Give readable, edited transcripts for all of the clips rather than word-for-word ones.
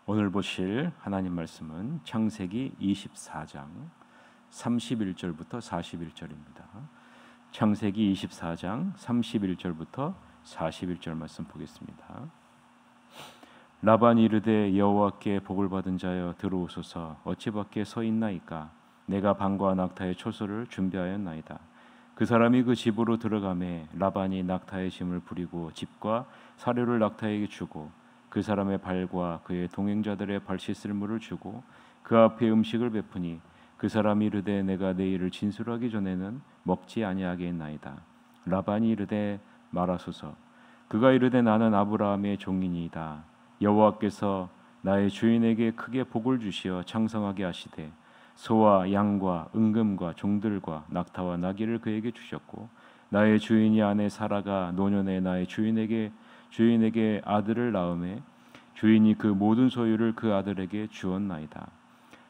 오늘 보실 하나님 말씀은 창세기 24장 31절부터 41절입니다. 창세기 24장 31절부터 41절 말씀 보겠습니다. 라반이 이르되 여호와께 복을 받은 자여 들어오소서. 어찌 밖에 서 있나이까? 내가 방과 낙타의 초소를 준비하였나이다. 그 사람이 그 집으로 들어가매 라반이 낙타의 짐을 부리고 집과 사료를 낙타에게 주고 그 사람의 발과 그의 동행자들의 발 씻을 물을 주고 그 앞에 음식을 베푸니 그 사람이 이르되 내가 내 일을 진술하기 전에는 먹지 아니하겠나이다. 라반이 이르되 말하소서. 그가 이르되 나는 아브라함의 종이니이다. 여호와께서 나의 주인에게 크게 복을 주시어 장성하게 하시되 소와 양과 은금과 종들과 낙타와 나귀를 그에게 주셨고 나의 주인이 아내 사라가 노년에 나의 주인에게 아들을 낳음에 주인이 그 모든 소유를 그 아들에게 주었나이다.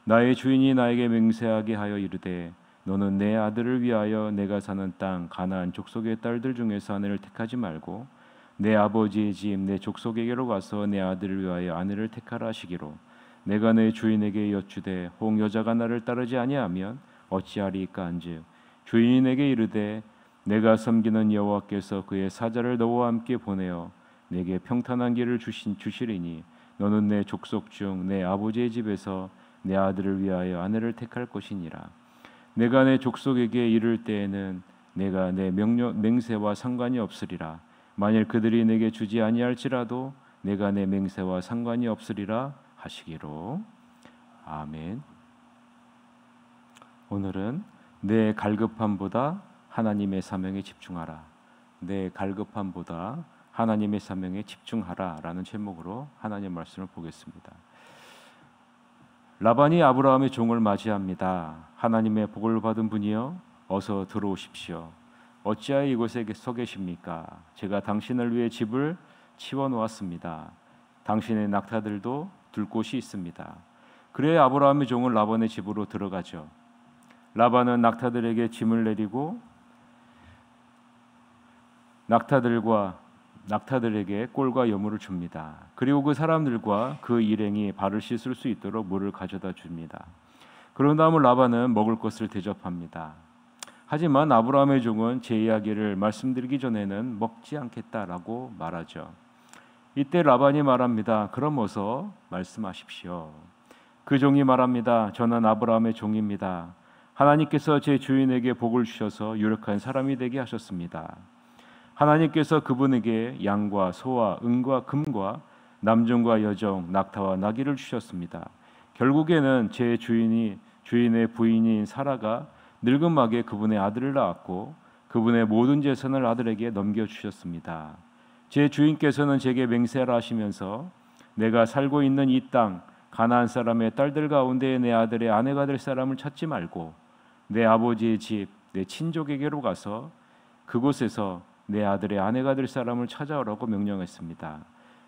나의 주인이 나에게 맹세하게 하여 이르되 너는 내 아들을 위하여 내가 사는 땅 가나안 족속의 딸들 중에서 아내를 택하지 말고 내 아버지의 집 내 족속에게로 가서 내 아들을 위하여 아내를 택하라 하시기로 내가 내 주인에게 여쭈되 혹 여자가 나를 따르지 아니하면 어찌하리까 한즉 주인이 내게 이르되 내가 섬기는 여호와께서 그의 사자를 너와 함께 보내어 내게 평탄한 길을 주시리니 너는 내 족속 중 내 아버지의 집에서 내 아들을 위하여 아내를 택할 것이니라. 내가 내 족속에게 이를 때에는 내가 내 맹세와 상관이 없으리라. 만일 그들이 내게 주지 아니할지라도 내가 내 맹세와 상관이 없으리라 하시기로. 아멘. 오늘은 내 갈급함보다 하나님의 사명에 집중하라. 내 갈급함보다 하나님의 사명에 집중하라 라는 제목으로 하나님 말씀을 보겠습니다. 라반이 아브라함의 종을 맞이합니다. 하나님의 복을 받은 분이여 어서 들어오십시오. 어찌하여 이곳에 서 계십니까? 제가 당신을 위해 집을 치워놓았습니다. 당신의 낙타들도 둘 곳이 있습니다. 그래야 아브라함의 종은 라반의 집으로 들어가죠. 라반은 낙타들에게 짐을 내리고 낙타들에게 꼴과 여물을 줍니다. 그리고 그 사람들과 그 일행이 발을 씻을 수 있도록 물을 가져다 줍니다. 그런 다음 라반은 먹을 것을 대접합니다. 하지만 아브라함의 종은 제 이야기를 말씀드리기 전에는 먹지 않겠다라고 말하죠. 이때 라반이 말합니다. 그럼 어서 말씀하십시오. 그 종이 말합니다. 저는 아브라함의 종입니다. 하나님께서 제 주인에게 복을 주셔서 유력한 사람이 되게 하셨습니다. 하나님께서 그분에게 양과 소와 은과 금과 남종과 여종, 낙타와 나귀를 주셨습니다. 결국에는 제 주인의 부인인 사라가 늙음하게 그분의 아들을 낳았고 그분의 모든 재산을 아들에게 넘겨주셨습니다. 제 주인께서는 제게 맹세하라 하시면서 내가 살고 있는 이 땅 가나안 사람의 딸들 가운데 내 아들의 아내가 될 사람을 찾지 말고 내 아버지의 집, 내 친족에게로 가서 그곳에서 내 아들의 아내가 될 사람을 찾아오라고 명령했습니다.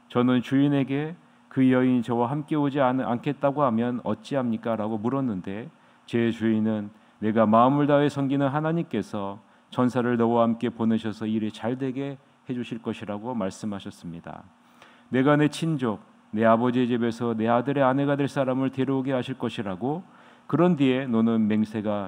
저는 주인에게 그 여인이 저와 함께 오지 않겠다고 하면 어찌합니까? 라고 물었는데 제 주인은 내가 마음을 다해 섬기는 하나님께서 천사를 너와 함께 보내셔서 일이 잘 되게 해주실 것이라고 말씀하셨습니다. 내가 내 친족, 내 아버지의 집에서 내 아들의 아내가 될 사람을 데려오게 하실 것이라고 그런 뒤에 너는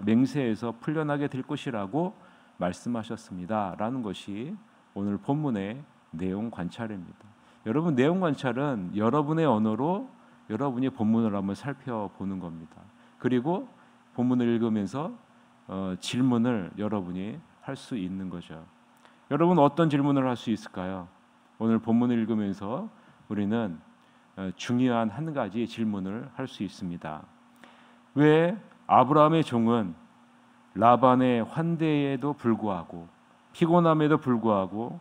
맹세에서 풀려나게 될 것이라고 말씀하셨습니다. 라는 것이 오늘 본문의 내용 관찰입니다. 여러분 내용 관찰은 여러분의 언어로 여러분이 본문을 한번 살펴보는 겁니다. 그리고 본문을 읽으면서 질문을 여러분이 할 수 있는 거죠. 여러분 어떤 질문을 할 수 있을까요? 오늘 본문을 읽으면서 우리는 중요한 한 가지 질문을 할 수 있습니다. 왜 아브라함의 종은 라반의 환대에도 불구하고 피곤함에도 불구하고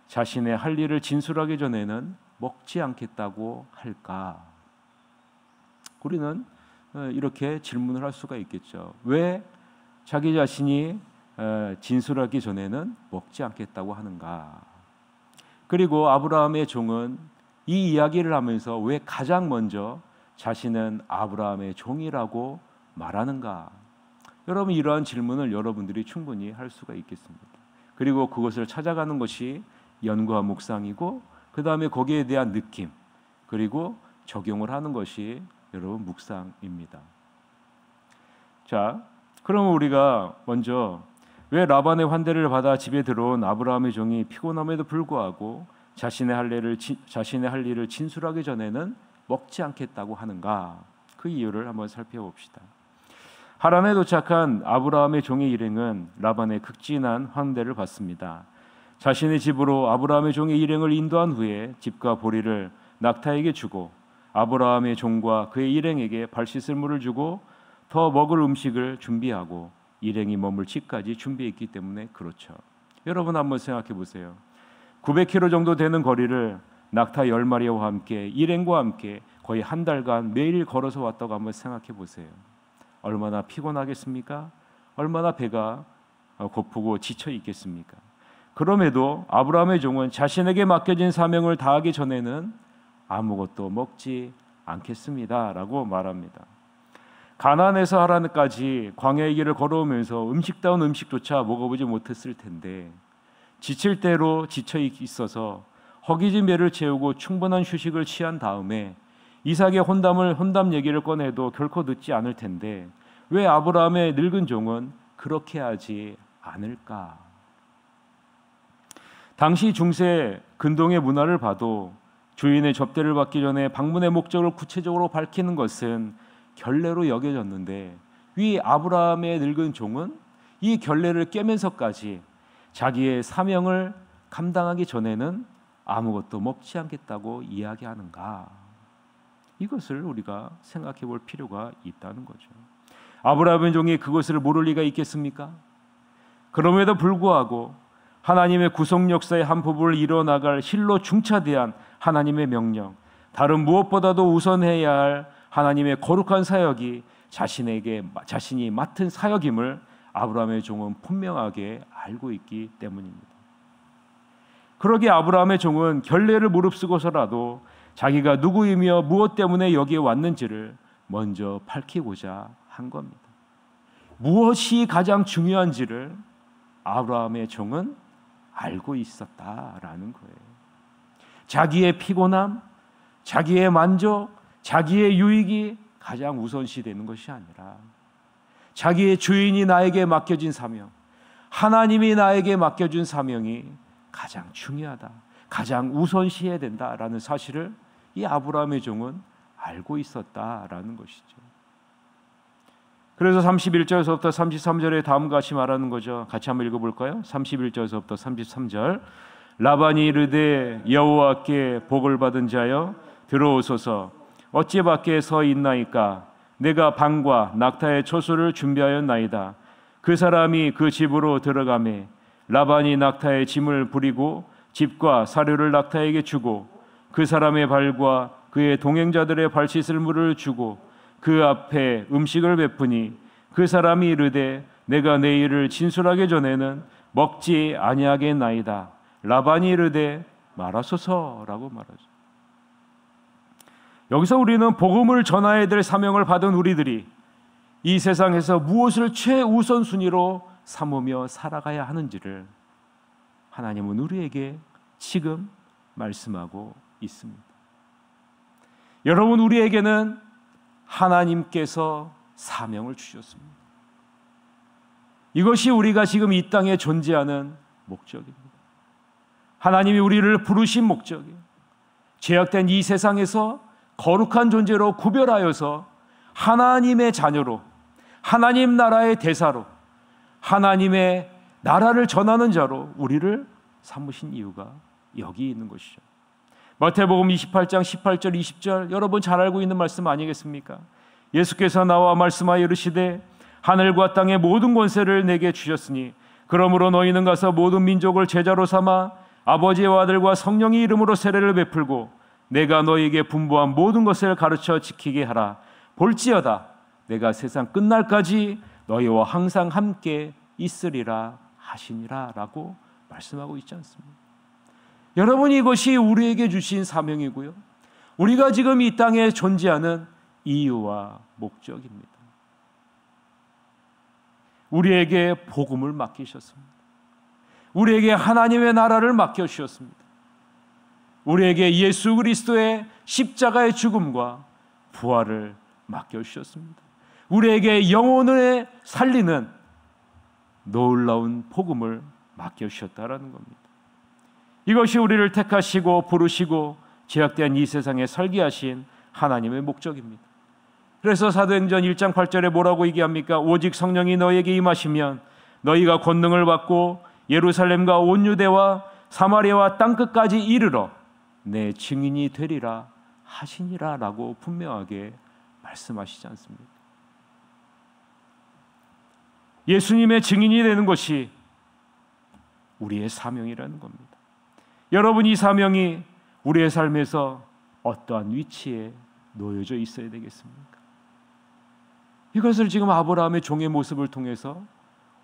자신의 할 일을 진술하기 전에는 먹지 않겠다고 할까? 우리는 이렇게 질문을 할 수가 있겠죠. 왜 자기 자신이 진술하기 전에는 먹지 않겠다고 하는가? 그리고 아브라함의 종은 이 이야기를 하면서 왜 가장 먼저 자신은 아브라함의 종이라고 말하는가? 여러분 이러한 질문을 여러분들이 충분히 할 수가 있겠습니다. 그리고 그것을 찾아가는 것이 연구와 묵상이고 그 다음에 거기에 대한 느낌 그리고 적용을 하는 것이 여러분 묵상입니다. 자, 그러면 우리가 먼저 왜 라반의 환대를 받아 집에 들어온 아브라함의 종이 피곤함에도 불구하고 자신의 할 일을 진술하기 전에는 먹지 않겠다고 하는가? 그 이유를 한번 살펴봅시다. 하란에 도착한 아브라함의 종의 일행은 라반의 극진한 환대를 받습니다. 자신의 집으로 아브라함의 종의 일행을 인도한 후에 집과 보리를 낙타에게 주고 아브라함의 종과 그의 일행에게 발 씻을 물을 주고 더 먹을 음식을 준비하고 일행이 머물 집까지 준비했기 때문에 그렇죠. 여러분 한번 생각해 보세요. 900km 정도 되는 거리를 낙타 10마리와 함께 일행과 함께 거의 한 달간 매일 걸어서 왔다고 한번 생각해 보세요. 얼마나 피곤하겠습니까? 얼마나 배가 고프고 지쳐 있겠습니까? 그럼에도 아브라함의 종은 자신에게 맡겨진 사명을 다하기 전에는 아무것도 먹지 않겠습니다라고 말합니다. 가나안에서 하란까지 광야의 길을 걸어오면서 음식다운 음식조차 먹어보지 못했을 텐데 지칠 대로 지쳐 있어서 허기진 배를 채우고 충분한 휴식을 취한 다음에 이삭의 혼담 얘기를 꺼내도 결코 듣지 않을 텐데 왜 아브라함의 늙은 종은 그렇게 하지 않을까? 당시 중세 근동의 문화를 봐도 주인의 접대를 받기 전에 방문의 목적을 구체적으로 밝히는 것은 결례로 여겨졌는데 위 아브라함의 늙은 종은 이 결례를 깨면서까지 자기의 사명을 감당하기 전에는 아무것도 먹지 않겠다고 이야기하는가? 이것을 우리가 생각해 볼 필요가 있다는 거죠. 아브라함의 종이 그것을 모를 리가 있겠습니까? 그럼에도 불구하고 하나님의 구속 역사의 한 부분을 이뤄나갈 실로 중차대한 하나님의 명령, 다른 무엇보다도 우선해야 할 하나님의 거룩한 사역이 자신이 맡은 사역임을 아브라함의 종은 분명하게 알고 있기 때문입니다. 그러기에 아브라함의 종은 결례를 무릅쓰고서라도 자기가 누구이며 무엇 때문에 여기에 왔는지를 먼저 밝히고자 한 겁니다. 무엇이 가장 중요한지를 아브라함의 종은 알고 있었다라는 거예요. 자기의 피곤함, 자기의 만족, 자기의 유익이 가장 우선시 되는 것이 아니라 자기의 주인이 나에게 맡겨진 사명, 하나님이 나에게 맡겨준 사명이 가장 중요하다, 가장 우선시해야 된다라는 사실을 이 아브라함의 종은 알고 있었다라는 것이죠. 그래서 31절에서부터 33절에 다음과 같이 말하는 거죠. 같이 한번 읽어볼까요? 31절에서부터 33절. 라반이 이르되 여호와께 복을 받은 자여 들어오소서. 어찌 밖에 서 있나이까? 내가 방과 낙타의 초소를 준비하였나이다. 그 사람이 그 집으로 들어가매 라반이 낙타의 짐을 부리고 집과 사료를 낙타에게 주고 그 사람의 발과 그의 동행자들의 발 씻을 물을 주고 그 앞에 음식을 베푸니 그 사람이 이르되 내가 내 일을 진술하기 전에는 먹지 아니하겠나이다. 라반이 이르되 말하소서라고 말하죠. 여기서 우리는 복음을 전해야 될 사명을 받은 우리들이 이 세상에서 무엇을 최우선순위로 삼으며 살아가야 하는지를 하나님은 우리에게 지금 말씀하고 있습니다. 여러분, 우리에게는 하나님께서 사명을 주셨습니다. 이것이 우리가 지금 이 땅에 존재하는 목적입니다. 하나님이 우리를 부르신 목적이에요. 죄악된 이 세상에서 거룩한 존재로 구별하여서 하나님의 자녀로, 하나님 나라의 대사로, 하나님의 나라를 전하는 자로 우리를 삼으신 이유가 여기 있는 것이죠. 마태복음 28장 18절 20절 여러분 잘 알고 있는 말씀 아니겠습니까? 예수께서 나와 말씀하여 이르시되 하늘과 땅의 모든 권세를 내게 주셨으니 그러므로 너희는 가서 모든 민족을 제자로 삼아 아버지와 아들과 성령의 이름으로 세례를 베풀고 내가 너희에게 분부한 모든 것을 가르쳐 지키게 하라. 볼지어다 내가 세상 끝날까지 너희와 항상 함께 있으리라 하시니라 라고 말씀하고 있지 않습니까? 여러분, 이것이 우리에게 주신 사명이고요, 우리가 지금 이 땅에 존재하는 이유와 목적입니다. 우리에게 복음을 맡기셨습니다. 우리에게 하나님의 나라를 맡겨주셨습니다. 우리에게 예수 그리스도의 십자가의 죽음과 부활을 맡겨주셨습니다. 우리에게 영혼을 살리는 놀라운 복음을 맡겨주셨다라는 겁니다. 이것이 우리를 택하시고 부르시고 죄악된 이 세상에 살게 하신 하나님의 목적입니다. 그래서 사도행전 1장 8절에 뭐라고 얘기합니까? 오직 성령이 너에게 임하시면 너희가 권능을 받고 예루살렘과 온 유대와 사마리아와 땅끝까지 이르러 내 증인이 되리라 하시니라 라고 분명하게 말씀하시지 않습니까? 예수님의 증인이 되는 것이 우리의 사명이라는 겁니다. 여러분, 이 사명이 우리의 삶에서 어떠한 위치에 놓여져 있어야 되겠습니까? 이것을 지금 아브라함의 종의 모습을 통해서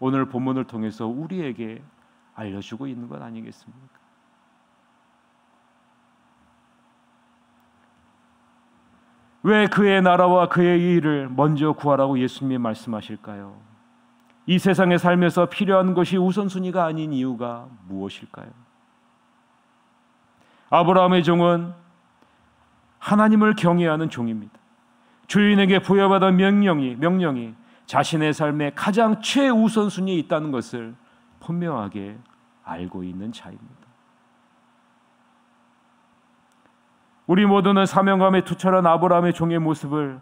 오늘 본문을 통해서 우리에게 알려주고 있는 것 아니겠습니까? 왜 그의 나라와 그의 의를 먼저 구하라고 예수님이 말씀하실까요? 이 세상에 살면서 필요한 것이 우선순위가 아닌 이유가 무엇일까요? 아브라함의 종은 하나님을 경외하는 종입니다. 주인에게 부여받은 명령이 자신의 삶의 가장 최우선순위에 있다는 것을 분명하게 알고 있는 자입니다. 우리 모두는 사명감에 투철한 아브라함의 종의 모습을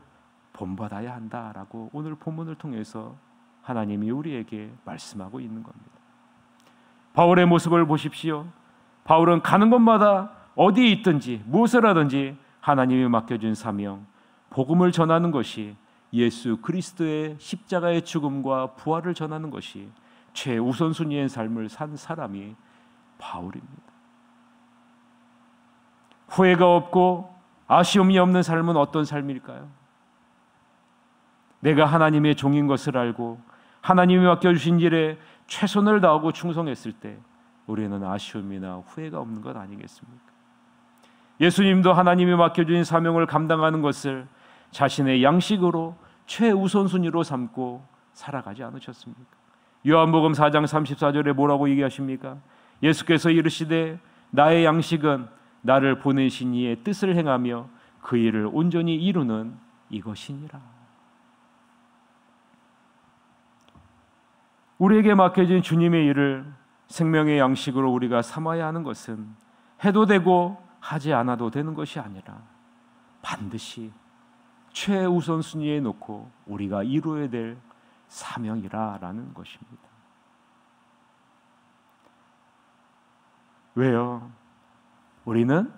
본받아야 한다라고 오늘 본문을 통해서 하나님이 우리에게 말씀하고 있는 겁니다. 바울의 모습을 보십시오. 바울은 가는 곳마다 어디에 있든지 무엇을 하든지 하나님이 맡겨준 사명, 복음을 전하는 것이, 예수 그리스도의 십자가의 죽음과 부활을 전하는 것이 최우선순위의 삶을 산 사람이 바울입니다. 후회가 없고 아쉬움이 없는 삶은 어떤 삶일까요? 내가 하나님의 종인 것을 알고 하나님이 맡겨주신 일에 최선을 다하고 충성했을 때 우리는 아쉬움이나 후회가 없는 것 아니겠습니까? 예수님도 하나님이 맡겨주신 사명을 감당하는 것을 자신의 양식으로 최우선순위로 삼고 살아가지 않으셨습니까? 요한복음 4장 34절에 뭐라고 얘기하십니까? 예수께서 이르시되 나의 양식은 나를 보내신 이의 뜻을 행하며 그 일을 온전히 이루는 이것이니라. 우리에게 맡겨진 주님의 일을 생명의 양식으로 우리가 삼아야 하는 것은 해도 되고 하지 않아도 되는 것이 아니라 반드시 최우선순위에 놓고 우리가 이루어야 될 사명이라는 것입니다. 왜요? 우리는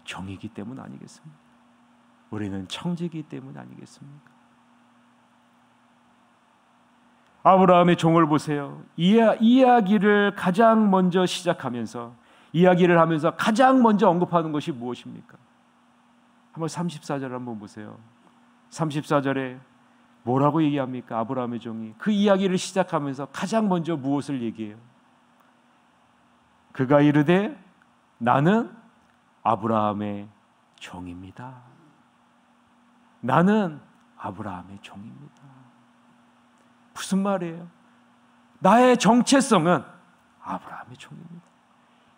종이기 때문 아니겠습니까? 우리는 청지기 때문 아니겠습니까? 아브라함의 종을 보세요. 이야기를 가장 먼저 시작하면서, 이야기를 하면서 가장 먼저 언급하는 것이 무엇입니까? 한번 34절 한번 보세요. 34절에 뭐라고 얘기합니까? 아브라함의 종이 그 이야기를 시작하면서 가장 먼저 무엇을 얘기해요? 그가 이르되 나는 아브라함의 종입니다. 나는 아브라함의 종입니다. 무슨 말이에요? 나의 정체성은 아브라함의 종입니다.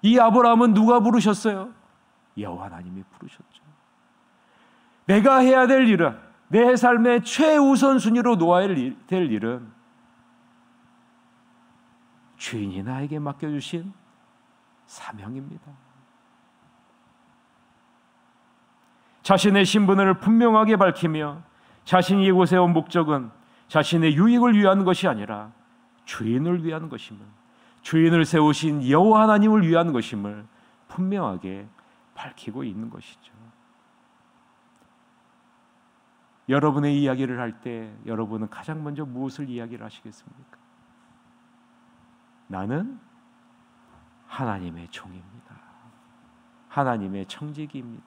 이 아브라함은 누가 부르셨어요? 여호와 하나님이 부르셨죠. 내가 해야 될 일은, 내 삶의 최우선순위로 놓아야 될 일은 주인이 나에게 맡겨주신 사명입니다. 자신의 신분을 분명하게 밝히며 자신이 이곳에 온 목적은 자신의 유익을 위한 것이 아니라 주인을 위한 것임을, 주인을 세우신 여호와 하나님을 위한 것임을 분명하게 밝히고 있는 것이죠. 여러분의 이야기를 할 때 여러분은 가장 먼저 무엇을 이야기를 하시겠습니까? 나는 하나님의 종입니다. 하나님의 청지기입니다.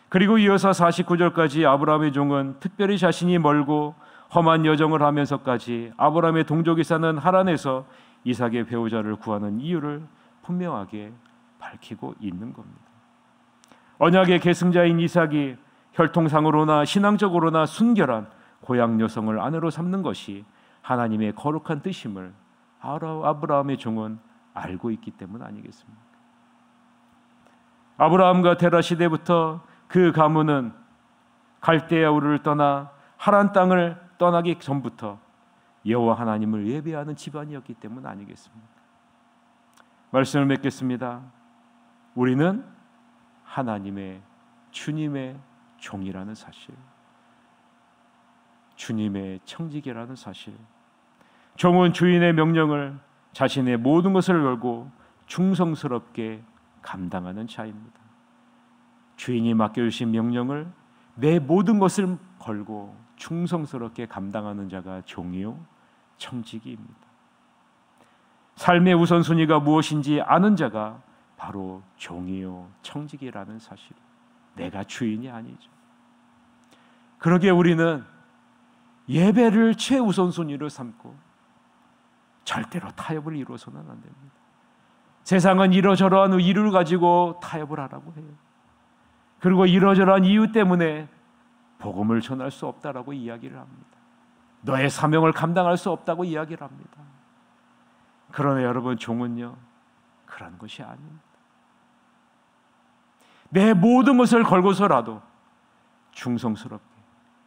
그리고 이어서 49절까지 아브라함의 종은 특별히 자신이 멀고 험한 여정을 하면서까지 아브라함의 동족이 사는 하란에서 이삭의 배우자를 구하는 이유를 분명하게 밝히고 있는 겁니다. 언약의 계승자인 이삭이 혈통상으로나 신앙적으로나 순결한 고향 여성을 아내로 삼는 것이 하나님의 거룩한 뜻임을 아브라함의 종은 알고 있기 때문 아니겠습니까? 아브라함과 테라 시대부터 그 가문은 갈대아 우르를 떠나 하란 땅을 떠나기 전부터 여호와 하나님을 예배하는 집안이었기 때문 아니겠습니까? 말씀을 맺겠습니다. 우리는 하나님의 주님의 종이라는 사실, 주님의 청지기라는 사실, 종은 주인의 명령을 자신의 모든 것을 걸고 충성스럽게 감당하는 자입니다. 주인이 맡겨주신 명령을 내 모든 것을 걸고 충성스럽게 감당하는 자가 종이요 청지기입니다. 삶의 우선순위가 무엇인지 아는 자가 바로 종이요 청지기라는 사실, 내가 주인이 아니죠. 그러기에 우리는 예배를 최우선순위로 삼고 절대로 타협을 이루어서는 안 됩니다. 세상은 이러저러한 이유를 가지고 타협을 하라고 해요. 그리고 이러저러한 이유 때문에 복음을 전할 수 없다라고 이야기를 합니다. 너의 사명을 감당할 수 없다고 이야기를 합니다. 그러나 여러분, 종은요 그런 것이 아닙니다. 내 모든 것을 걸고서라도 충성스럽게,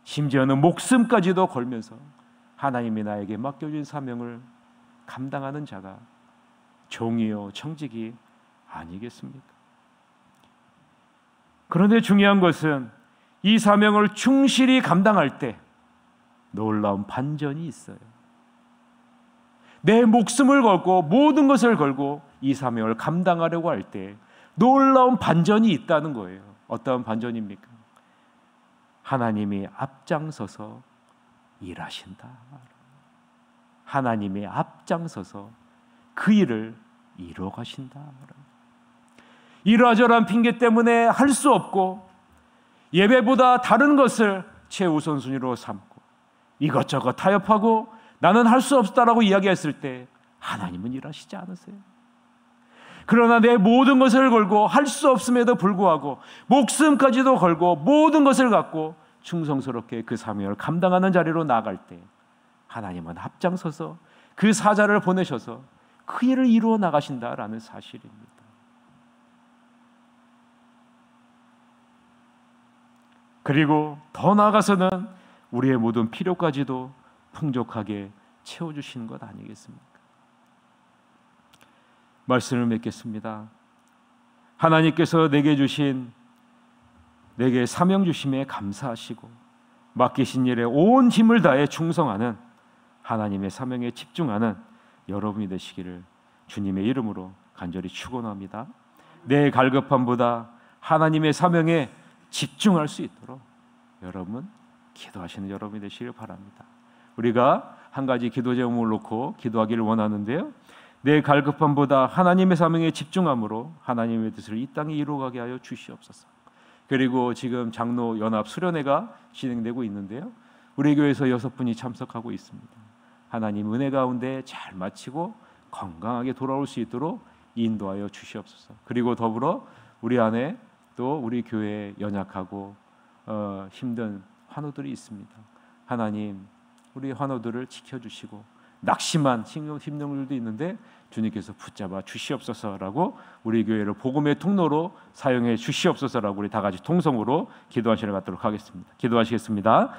심지어는 목숨까지도 걸면서 하나님이 나에게 맡겨준 사명을 감당하는 자가 종이요 청직이 아니겠습니까? 그런데 중요한 것은 이 사명을 충실히 감당할 때 놀라운 반전이 있어요. 내 목숨을 걸고 모든 것을 걸고 이 사명을 감당하려고 할 때 놀라운 반전이 있다는 거예요. 어떤 반전입니까? 하나님이 앞장서서 일하신다. 하나님이 앞장서서 그 일을 이루어 가신다. 이러저러한 핑계 때문에 할 수 없고 예배보다 다른 것을 최우선순위로 삼고 이것저것 타협하고 나는 할 수 없다라고 이야기했을 때 하나님은 일하시지 않으세요. 그러나 내 모든 것을 걸고 할 수 없음에도 불구하고 목숨까지도 걸고 모든 것을 갖고 충성스럽게 그 사명을 감당하는 자리로 나아갈 때 하나님은 앞장서서 그 사자를 보내셔서 그 일을 이루어 나가신다라는 사실입니다. 그리고 더 나아가서는 우리의 모든 필요까지도 풍족하게 채워주시는 것 아니겠습니까? 말씀을 맺겠습니다. 하나님께서 내게 사명 주심에 감사하시고 맡기신 일에 온 힘을 다해 충성하는 하나님의 사명에 집중하는 여러분이 되시기를 주님의 이름으로 간절히 축원합니다. 내 갈급함보다 하나님의 사명에 집중할 수 있도록 여러분 기도하시는 여러분이 되시길 바랍니다. 우리가 한 가지 기도 제목을 놓고 기도하기를 원하는데요. 내 갈급함보다 하나님의 사명에 집중함으로 하나님의 뜻을 이 땅에 이루어가게 하여 주시옵소서. 그리고 지금 장로 연합 수련회가 진행되고 있는데요. 우리 교회에서 6분이 참석하고 있습니다. 하나님 은혜 가운데 잘 마치고 건강하게 돌아올 수 있도록 인도하여 주시옵소서. 그리고 더불어 우리 안에 또 우리 교회에 연약하고 힘든 환우들이 있습니다. 하나님 우리 환우들을 지켜주시고 낙심한 심령들도 있는데 주님께서 붙잡아 주시옵소서라고 우리 교회를 복음의 통로로 사용해 주시옵소서라고 우리 다 같이 통성으로 기도하시러 갖도록 하겠습니다. 기도하시겠습니다.